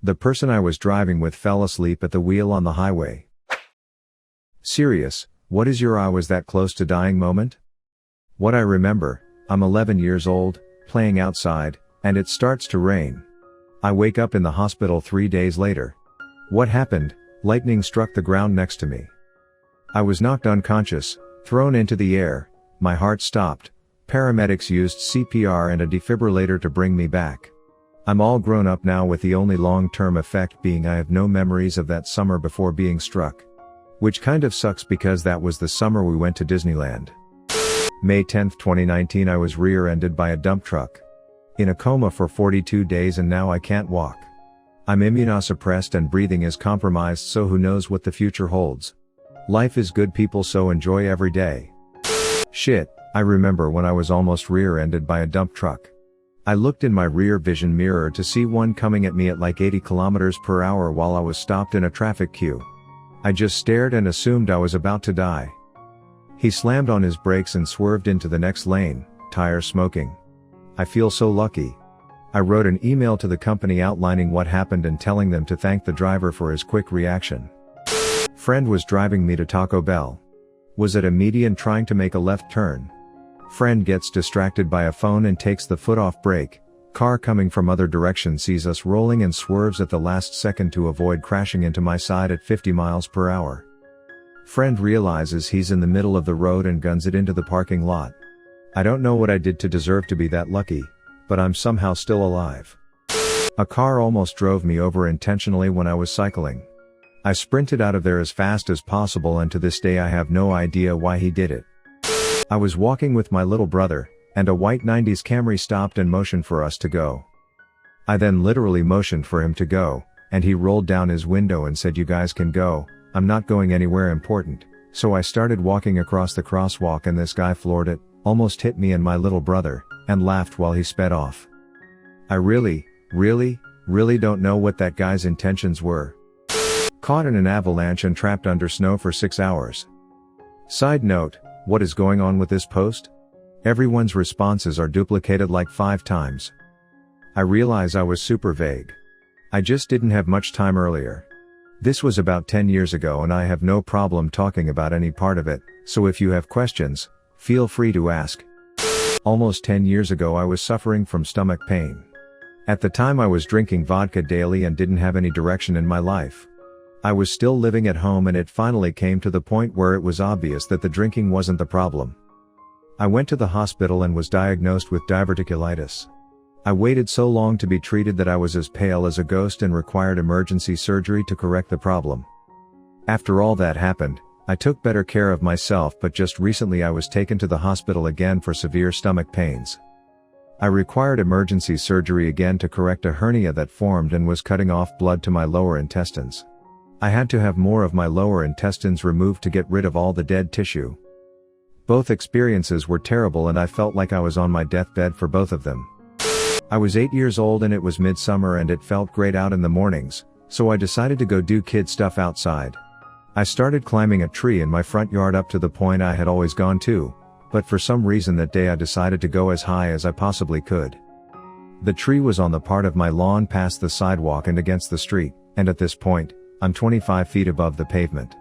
The person I was driving with fell asleep at the wheel on the highway. Serious, what is your "I was that close to dying" moment? What I remember, I'm 11 years old, playing outside, and it starts to rain. I wake up in the hospital 3 days later. What happened? Lightning struck the ground next to me. I was knocked unconscious, thrown into the air, my heart stopped, paramedics used CPR and a defibrillator to bring me back. I'm all grown up now, with the only long-term effect being I have no memories of that summer before being struck. Which kind of sucks because that was the summer we went to Disneyland. May 10, 2019, I was rear-ended by a dump truck. In a coma for 42 days and now I can't walk. I'm immunosuppressed and breathing is compromised, so who knows what the future holds. Life is good, people, so enjoy every day. Shit, I remember when I was almost rear-ended by a dump truck. I looked in my rear vision mirror to see one coming at me at like 80 kilometers per hour while I was stopped in a traffic queue. I just stared and assumed I was about to die. He slammed on his brakes and swerved into the next lane, tire smoking. I feel so lucky. I wrote an email to the company outlining what happened and telling them to thank the driver for his quick reaction. Friend was driving me to Taco Bell. Was at a median trying to make a left turn. Friend gets distracted by a phone and takes the foot off brake. Car coming from other direction sees us rolling and swerves at the last second to avoid crashing into my side at 50 miles per hour. Friend realizes he's in the middle of the road and guns it into the parking lot. I don't know what I did to deserve to be that lucky, but I'm somehow still alive. A car almost drove me over intentionally when I was cycling. I sprinted out of there as fast as possible, and to this day I have no idea why he did it. I was walking with my little brother, and a white 90s Camry stopped and motioned for us to go. I then literally motioned for him to go, and he rolled down his window and said, "You guys can go, I'm not going anywhere important." So I started walking across the crosswalk and this guy floored it, almost hit me and my little brother, and laughed while he sped off. I really don't know what that guy's intentions were. Caught in an avalanche and trapped under snow for 6 hours. Side note, what is going on with this post? Everyone's responses are duplicated like 5 times. I realize I was super vague. I just didn't have much time earlier. This was about 10 years ago and I have no problem talking about any part of it, so if you have questions, feel free to ask. Almost 10 years ago I was suffering from stomach pain. At the time I was drinking vodka daily and didn't have any direction in my life. I was still living at home and it finally came to the point where it was obvious that the drinking wasn't the problem. I went to the hospital and was diagnosed with diverticulitis. I waited so long to be treated that I was as pale as a ghost and required emergency surgery to correct the problem. After all that happened, I took better care of myself, but just recently I was taken to the hospital again for severe stomach pains. I required emergency surgery again to correct a hernia that formed and was cutting off blood to my lower intestines. I had to have more of my lower intestines removed to get rid of all the dead tissue. Both experiences were terrible and I felt like I was on my deathbed for both of them. I was 8 years old and it was midsummer and it felt great out in the mornings, so I decided to go do kid stuff outside. I started climbing a tree in my front yard up to the point I had always gone to, but for some reason that day I decided to go as high as I possibly could. The tree was on the part of my lawn past the sidewalk and against the street, and at this point, I'm 25 feet above the pavement.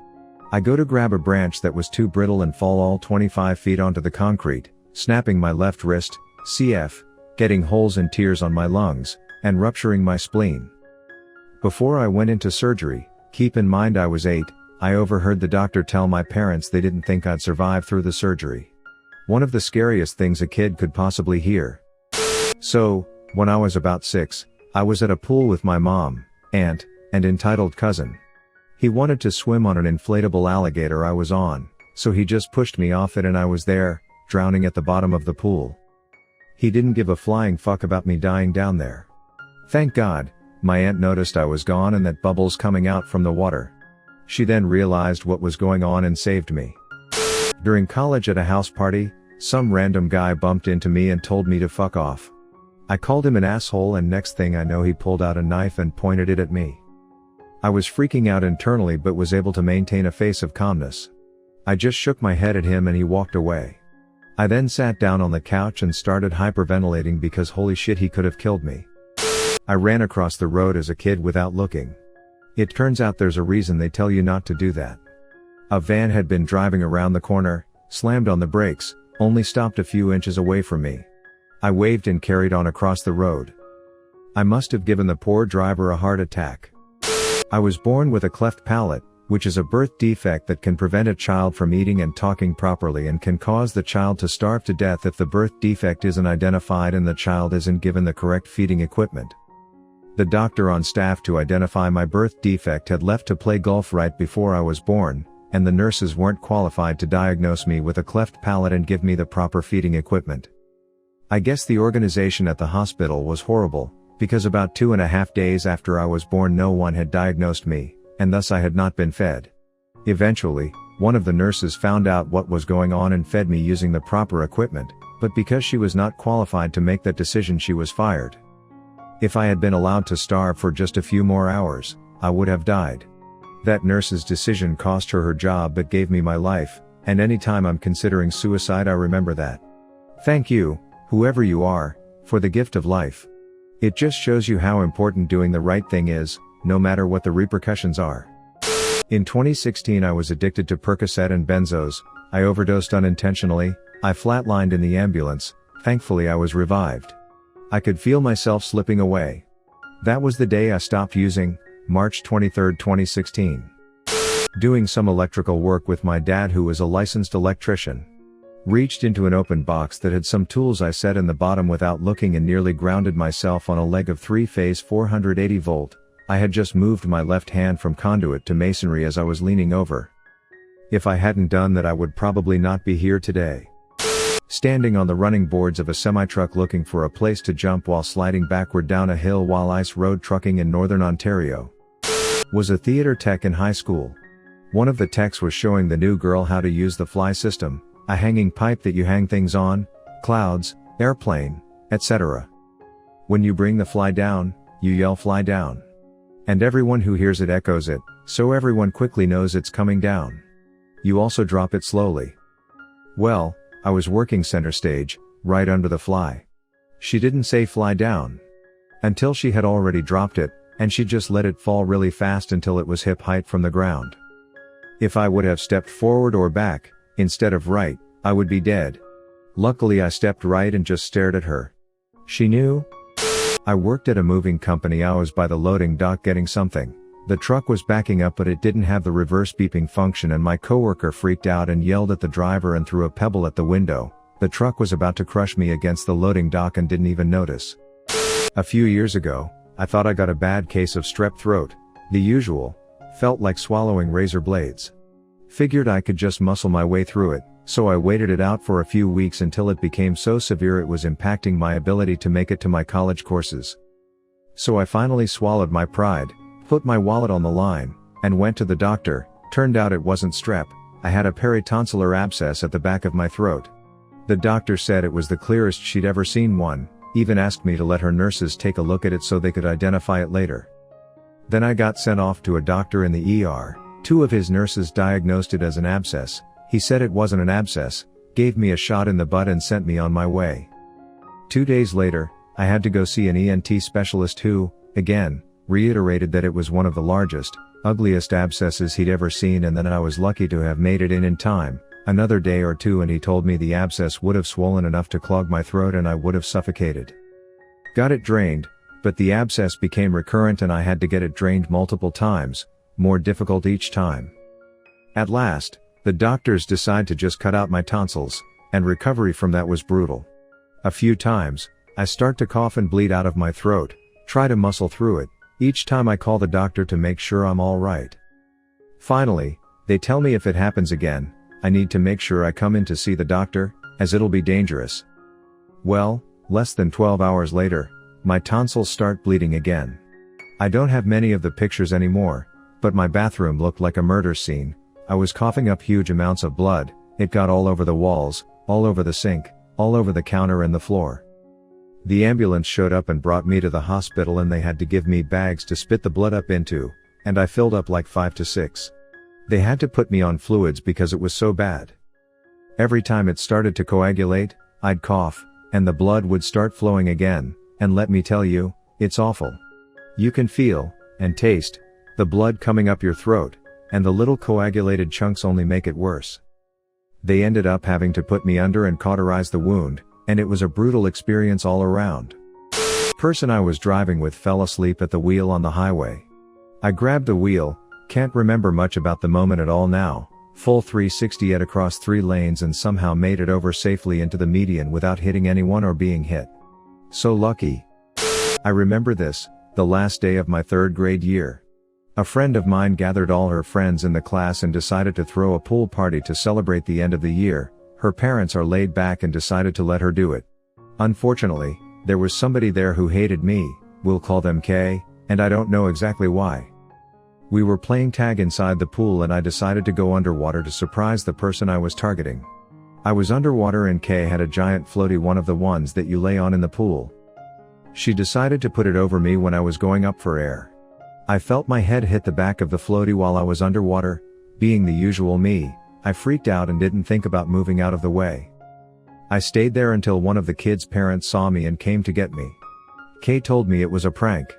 I go to grab a branch that was too brittle and fall all 25 feet onto the concrete, snapping my left wrist, CF, getting holes and tears on my lungs, and rupturing my spleen. Before I went into surgery, keep in mind I was 8, I overheard the doctor tell my parents they didn't think I'd survive through the surgery. One of the scariest things a kid could possibly hear. So, when I was about 6, I was at a pool with my mom, aunt, and entitled cousin. He wanted to swim on an inflatable alligator I was on, so he just pushed me off it and I was there, drowning at the bottom of the pool. He didn't give a flying fuck about me dying down there. Thank God, my aunt noticed I was gone and that bubbles coming out from the water. She then realized what was going on and saved me. During college at a house party, some random guy bumped into me and told me to fuck off. I called him an asshole and next thing I know he pulled out a knife and pointed it at me. I was freaking out internally but was able to maintain a face of calmness. I just shook my head at him and he walked away. I then sat down on the couch and started hyperventilating because holy shit he could have killed me. I ran across the road as a kid without looking. It turns out there's a reason they tell you not to do that. A van had been driving around the corner, slammed on the brakes, only stopped a few inches away from me. I waved and carried on across the road. I must have given the poor driver a heart attack. I was born with a cleft palate, which is a birth defect that can prevent a child from eating and talking properly and can cause the child to starve to death if the birth defect isn't identified and the child isn't given the correct feeding equipment. The doctor on staff to identify my birth defect had left to play golf right before I was born, and the nurses weren't qualified to diagnose me with a cleft palate and give me the proper feeding equipment. I guess the organization at the hospital was horrible, because about 2.5 days after I was born no one had diagnosed me, and thus I had not been fed. Eventually, one of the nurses found out what was going on and fed me using the proper equipment, but because she was not qualified to make that decision she was fired. If I had been allowed to starve for just a few more hours, I would have died. That nurse's decision cost her job but gave me my life, and anytime I'm considering suicide I remember that. Thank you, whoever you are, for the gift of life. It just shows you how important doing the right thing is, no matter what the repercussions are. In 2016 I was addicted to Percocet and benzos, I overdosed unintentionally, I flatlined in the ambulance, thankfully I was revived. I could feel myself slipping away. That was the day I stopped using, March 23, 2016. Doing some electrical work with my dad who was a licensed electrician. Reached into an open box that had some tools I set in the bottom without looking and nearly grounded myself on a leg of 3-phase 480 volt. I had just moved my left hand from conduit to masonry as I was leaning over. If I hadn't done that I would probably not be here today. Standing on the running boards of a semi-truck looking for a place to jump while sliding backward down a hill while ice road trucking in northern Ontario. Was a theater tech in high school. One of the techs was showing the new girl how to use the fly system, a hanging pipe that you hang things on, clouds, airplane, etc. When you bring the fly down, you yell fly down. And everyone who hears it echoes it, so everyone quickly knows it's coming down. You also drop it slowly. Well, I was working center stage, right under the fly. She didn't say fly down. Until she had already dropped it, and she just let it fall really fast until it was hip height from the ground. If I would have stepped forward or back, instead of right, I would be dead. Luckily I stepped right and just stared at her. She knew? I worked at a moving company. I was by the loading dock getting something. The truck was backing up but it didn't have the reverse beeping function and my coworker freaked out and yelled at the driver and threw a pebble at the window. The truck was about to crush me against the loading dock and didn't even notice. A few years ago, I thought I got a bad case of strep throat. The usual. Felt like swallowing razor blades. Figured I could just muscle my way through it, so I waited it out for a few weeks until it became so severe it was impacting my ability to make it to my college courses. So I finally swallowed my pride, put my wallet on the line, and went to the doctor. Turned out it wasn't strep, I had a peritonsillar abscess at the back of my throat. The doctor said it was the clearest she'd ever seen one, even asked me to let her nurses take a look at it so they could identify it later. Then I got sent off to a doctor in the ER. 2 of his nurses diagnosed it as an abscess. He said it wasn't an abscess, gave me a shot in the butt and sent me on my way. 2 days later, I had to go see an ENT specialist who, again, reiterated that it was one of the largest, ugliest abscesses he'd ever seen and that I was lucky to have made it in time. Another day or two and he told me the abscess would have swollen enough to clog my throat and I would have suffocated. Got it drained, but the abscess became recurrent and I had to get it drained multiple times, more difficult each time. At last, the doctors decided to just cut out my tonsils, and recovery from that was brutal. A few times, I start to cough and bleed out of my throat, try to muscle through it. Each time I call the doctor to make sure I'm alright. Finally, they tell me if it happens again, I need to make sure I come in to see the doctor, as it'll be dangerous. Well, less than 12 hours later, my tonsils start bleeding again. I don't have many of the pictures anymore, but my bathroom looked like a murder scene. I was coughing up huge amounts of blood, it got all over the walls, all over the sink, all over the counter and the floor. The ambulance showed up and brought me to the hospital and they had to give me bags to spit the blood up into, and I filled up like 5 to 6. They had to put me on fluids because it was so bad. Every time it started to coagulate, I'd cough, and the blood would start flowing again, and let me tell you, It's awful. You can feel, and taste, the blood coming up your throat, and the little coagulated chunks only make it worse. They ended up having to put me under and cauterize the wound, and it was a brutal experience all around. Person I was driving with fell asleep at the wheel on the highway. I grabbed the wheel, can't remember much about the moment at all now, full 360 it across 3 lanes and somehow made it over safely into the median without hitting anyone or being hit. So lucky. I remember this, the last day of my 3rd grade year. A friend of mine gathered all her friends in the class and decided to throw a pool party to celebrate the end of the year. Her parents are laid back and decided to let her do it. Unfortunately, there was somebody there who hated me, we'll call them K, and I don't know exactly why. We were playing tag inside the pool and I decided to go underwater to surprise the person I was targeting. I was underwater and K had a giant floaty, one of the ones that you lay on in the pool. She decided to put it over me when I was going up for air. I felt my head hit the back of the floaty while I was underwater. Being the usual me, I freaked out and didn't think about moving out of the way. I stayed there until one of the kids' parents saw me and came to get me. Kay told me it was a prank.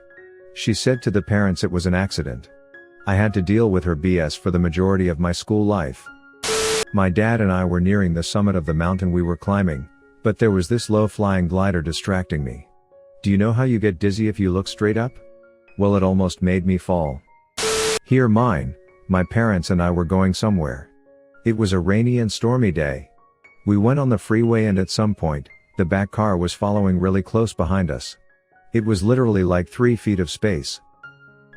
She said to the parents it was an accident. I had to deal with her BS for the majority of my school life. My dad and I were nearing the summit of the mountain we were climbing, but there was this low-flying glider distracting me. Do you know how you get dizzy if you look straight up? Well, it almost made me fall. Here my parents and I were going somewhere. It was a rainy and stormy day. We went on the freeway and at some point, the back car was following really close behind us. It was literally like 3 feet of space.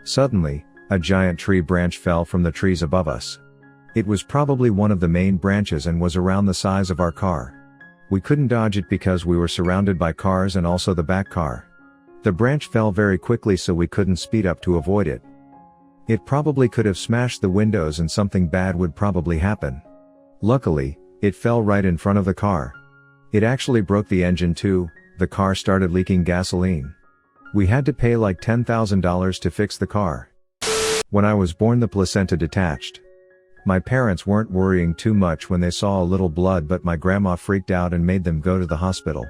Suddenly, a giant tree branch fell from the trees above us. It was probably one of the main branches and was around the size of our car. We couldn't dodge it because we were surrounded by cars and also the back car. The branch fell very quickly so we couldn't speed up to avoid it. It probably could have smashed the windows and something bad would probably happen. Luckily, it fell right in front of the car. It actually broke the engine too. The car started leaking gasoline. We had to pay like $10,000 to fix the car. When I was born, the placenta detached. My parents weren't worrying too much when they saw a little blood, but my grandma freaked out and made them go to the hospital.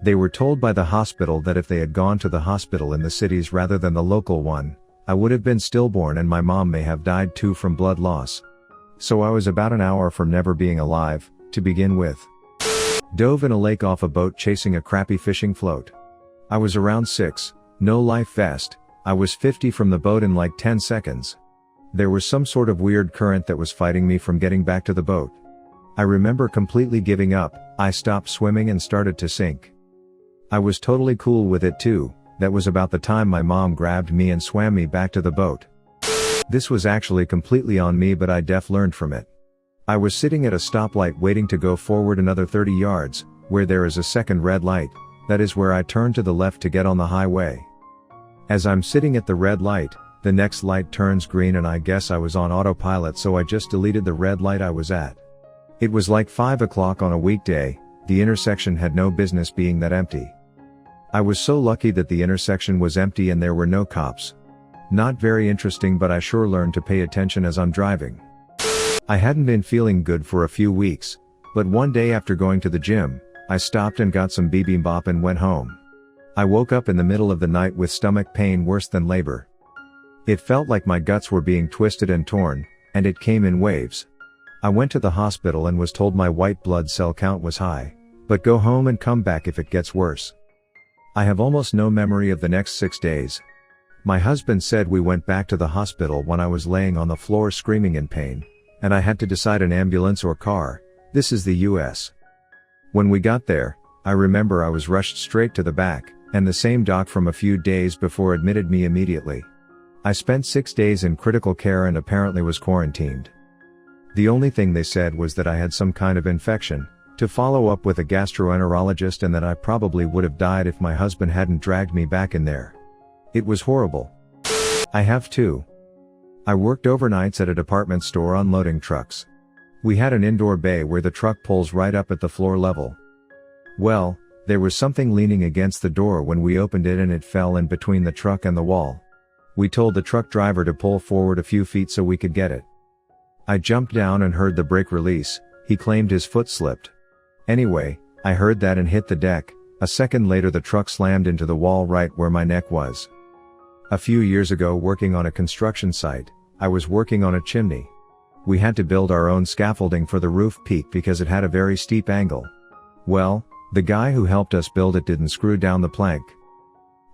They were told by the hospital that if they had gone to the hospital in the cities rather than the local one, I would have been stillborn and my mom may have died too from blood loss. So I was about an hour from never being alive, to begin with. Dove in a lake off a boat chasing a crappy fishing float. I was around 6, no life vest, I was 50 from the boat in like 10 seconds. There was some sort of weird current that was fighting me from getting back to the boat. I remember completely giving up. I stopped swimming and started to sink. I was totally cool with it too. That was about the time my mom grabbed me and swam me back to the boat. This was actually completely on me, but I learned from it. I was sitting at a stoplight waiting to go forward another 30 yards, where there is a second red light. That is where I turned to the left to get on the highway. As I'm sitting at the red light, the next light turns green and I guess I was on autopilot, so I just deleted the red light I was at. It was like 5 o'clock on a weekday. The intersection had no business being that empty. I was so lucky that the intersection was empty and there were no cops. Not very interesting, but I sure learned to pay attention as I'm driving. I hadn't been feeling good for a few weeks, but one day after going to the gym, I stopped and got some bibimbap and went home. I woke up in the middle of the night with stomach pain worse than labor. It felt like my guts were being twisted and torn, and it came in waves. I went to the hospital and was told my white blood cell count was high, but go home and come back if it gets worse. I have almost no memory of the next 6 days. My husband said we went back to the hospital when I was laying on the floor screaming in pain, and I had to decide an ambulance or car. This is the US. When we got there, I remember I was rushed straight to the back, and the same doc from a few days before admitted me immediately. I spent 6 days in critical care and apparently was quarantined. The only thing they said was that I had some kind of infection, to follow up with a gastroenterologist, and that I probably would have died if my husband hadn't dragged me back in there. It was horrible. I have too. I worked overnights at a department store unloading trucks. We had an indoor bay where the truck pulls right up at the floor level. Well, there was something leaning against the door when we opened it and it fell in between the truck and the wall. We told the truck driver to pull forward a few feet so we could get it. I jumped down and heard the brake release. He claimed his foot slipped. Anyway, I heard that and hit the deck, A second later the truck slammed into the wall right where my neck was. A few years ago, working on a construction site, I was working on a chimney. We had to build our own scaffolding for the roof peak because it had a very steep angle. Well, the guy who helped us build it didn't screw down the plank.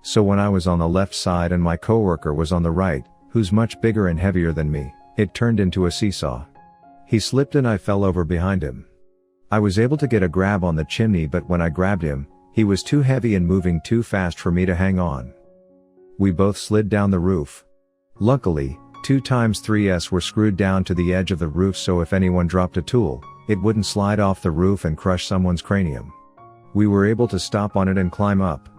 So when I was on the left side and my coworker was on the right, who's much bigger and heavier than me, it turned into a seesaw. He slipped and I fell over behind him. I was able to get a grab on the chimney, but when I grabbed him, he was too heavy and moving too fast for me to hang on. We both slid down the roof. Luckily, 2x3s were screwed down to the edge of the roof, so if anyone dropped a tool, it wouldn't slide off the roof and crush someone's cranium. We were able to stop on it and climb up.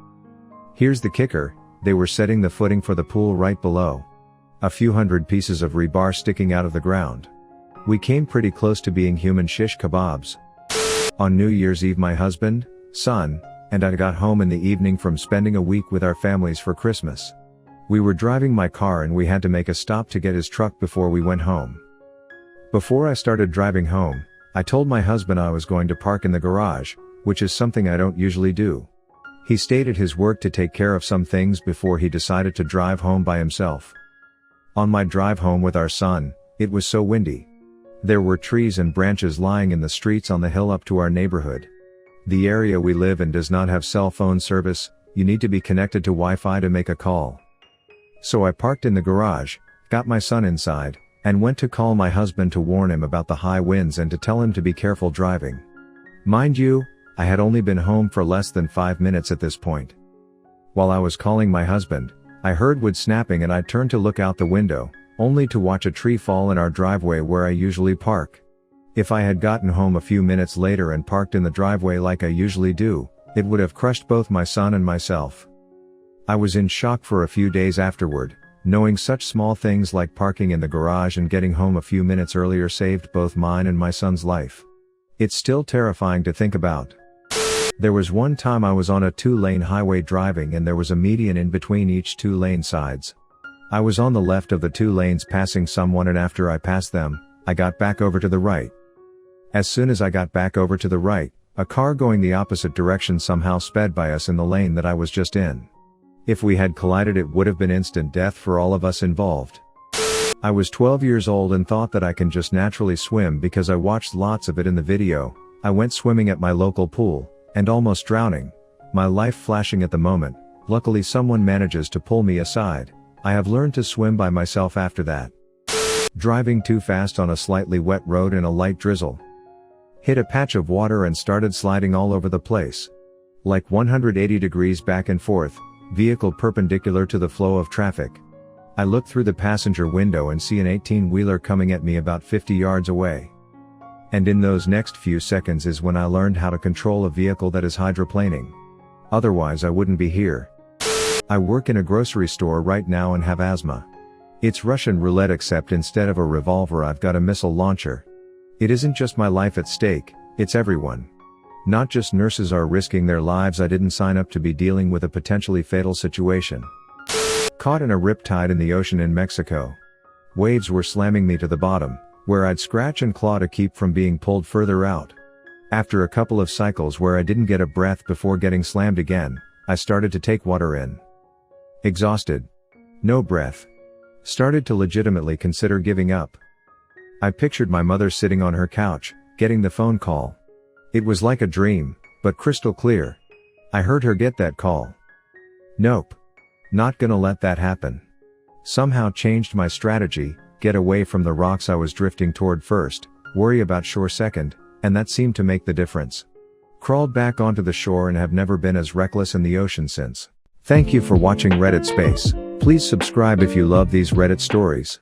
Here's the kicker, they were setting the footing for the pool right below. A few hundred pieces of rebar sticking out of the ground. We came pretty close to being human shish kebabs. On New Year's Eve my husband, son, and I got home in the evening from spending a week with our families for Christmas. We were driving my car and we had to make a stop to get his truck before we went home. Before I started driving home, I told my husband I was going to park in the garage, which is something I don't usually do. He stayed at his work to take care of some things before he decided to drive home by himself. On my drive home with our son, it was so windy. There were trees and branches lying in the streets on the hill up to our neighborhood. The area we live in does not have cell phone service, you need to be connected to Wi-Fi to make a call. So I parked in the garage, got my son inside, and went to call my husband to warn him about the high winds and to tell him to be careful driving. Mind you, I had only been home for less than 5 minutes at this point. While I was calling my husband, I heard wood snapping and I turned to look out the window, only to watch a tree fall in our driveway where I usually park. If I had gotten home a few minutes later and parked in the driveway like I usually do, it would have crushed both my son and myself. I was in shock for a few days afterward, knowing such small things like parking in the garage and getting home a few minutes earlier saved both mine and my son's life. It's still terrifying to think about. There was one time I was on a 2-lane highway driving and there was a median in between each 2-lane sides. I was on the left of the 2 lanes passing someone, and after I passed them, I got back over to the right. As soon as I got back over to the right, a car going the opposite direction somehow sped by us in the lane that I was just in. If we had collided, it would have been instant death for all of us involved. I was 12 years old and thought that I can just naturally swim because I watched lots of it in the video. I went swimming at my local pool, and almost drowning, my life flashing at the moment. Luckily someone manages to pull me aside. I have learned to swim by myself after that. Driving too fast on a slightly wet road in a light drizzle. Hit a patch of water and started sliding all over the place. Like 180 degrees back and forth, vehicle perpendicular to the flow of traffic. I look through the passenger window and see an 18-wheeler coming at me about 50 yards away. And in those next few seconds is when I learned how to control a vehicle that is hydroplaning. Otherwise I wouldn't be here. I work in a grocery store right now and have asthma. It's Russian roulette, except instead of a revolver I've got a missile launcher. It isn't just my life at stake, it's everyone. Not just nurses are risking their lives. I didn't sign up to be dealing with a potentially fatal situation. Caught in a riptide in the ocean in Mexico. Waves were slamming me to the bottom, where I'd scratch and claw to keep from being pulled further out. After a couple of cycles where I didn't get a breath before getting slammed again, I started to take water in. Exhausted. No breath. Started to legitimately consider giving up. I pictured my mother sitting on her couch, getting the phone call. It was like a dream, but crystal clear. I heard her get that call. Nope. Not gonna let that happen. Somehow changed my strategy, get away from the rocks I was drifting toward first, worry about shore second, and that seemed to make the difference. Crawled back onto the shore and have never been as reckless in the ocean since. Thank you for watching Reddit Space. Please subscribe if you love these Reddit stories.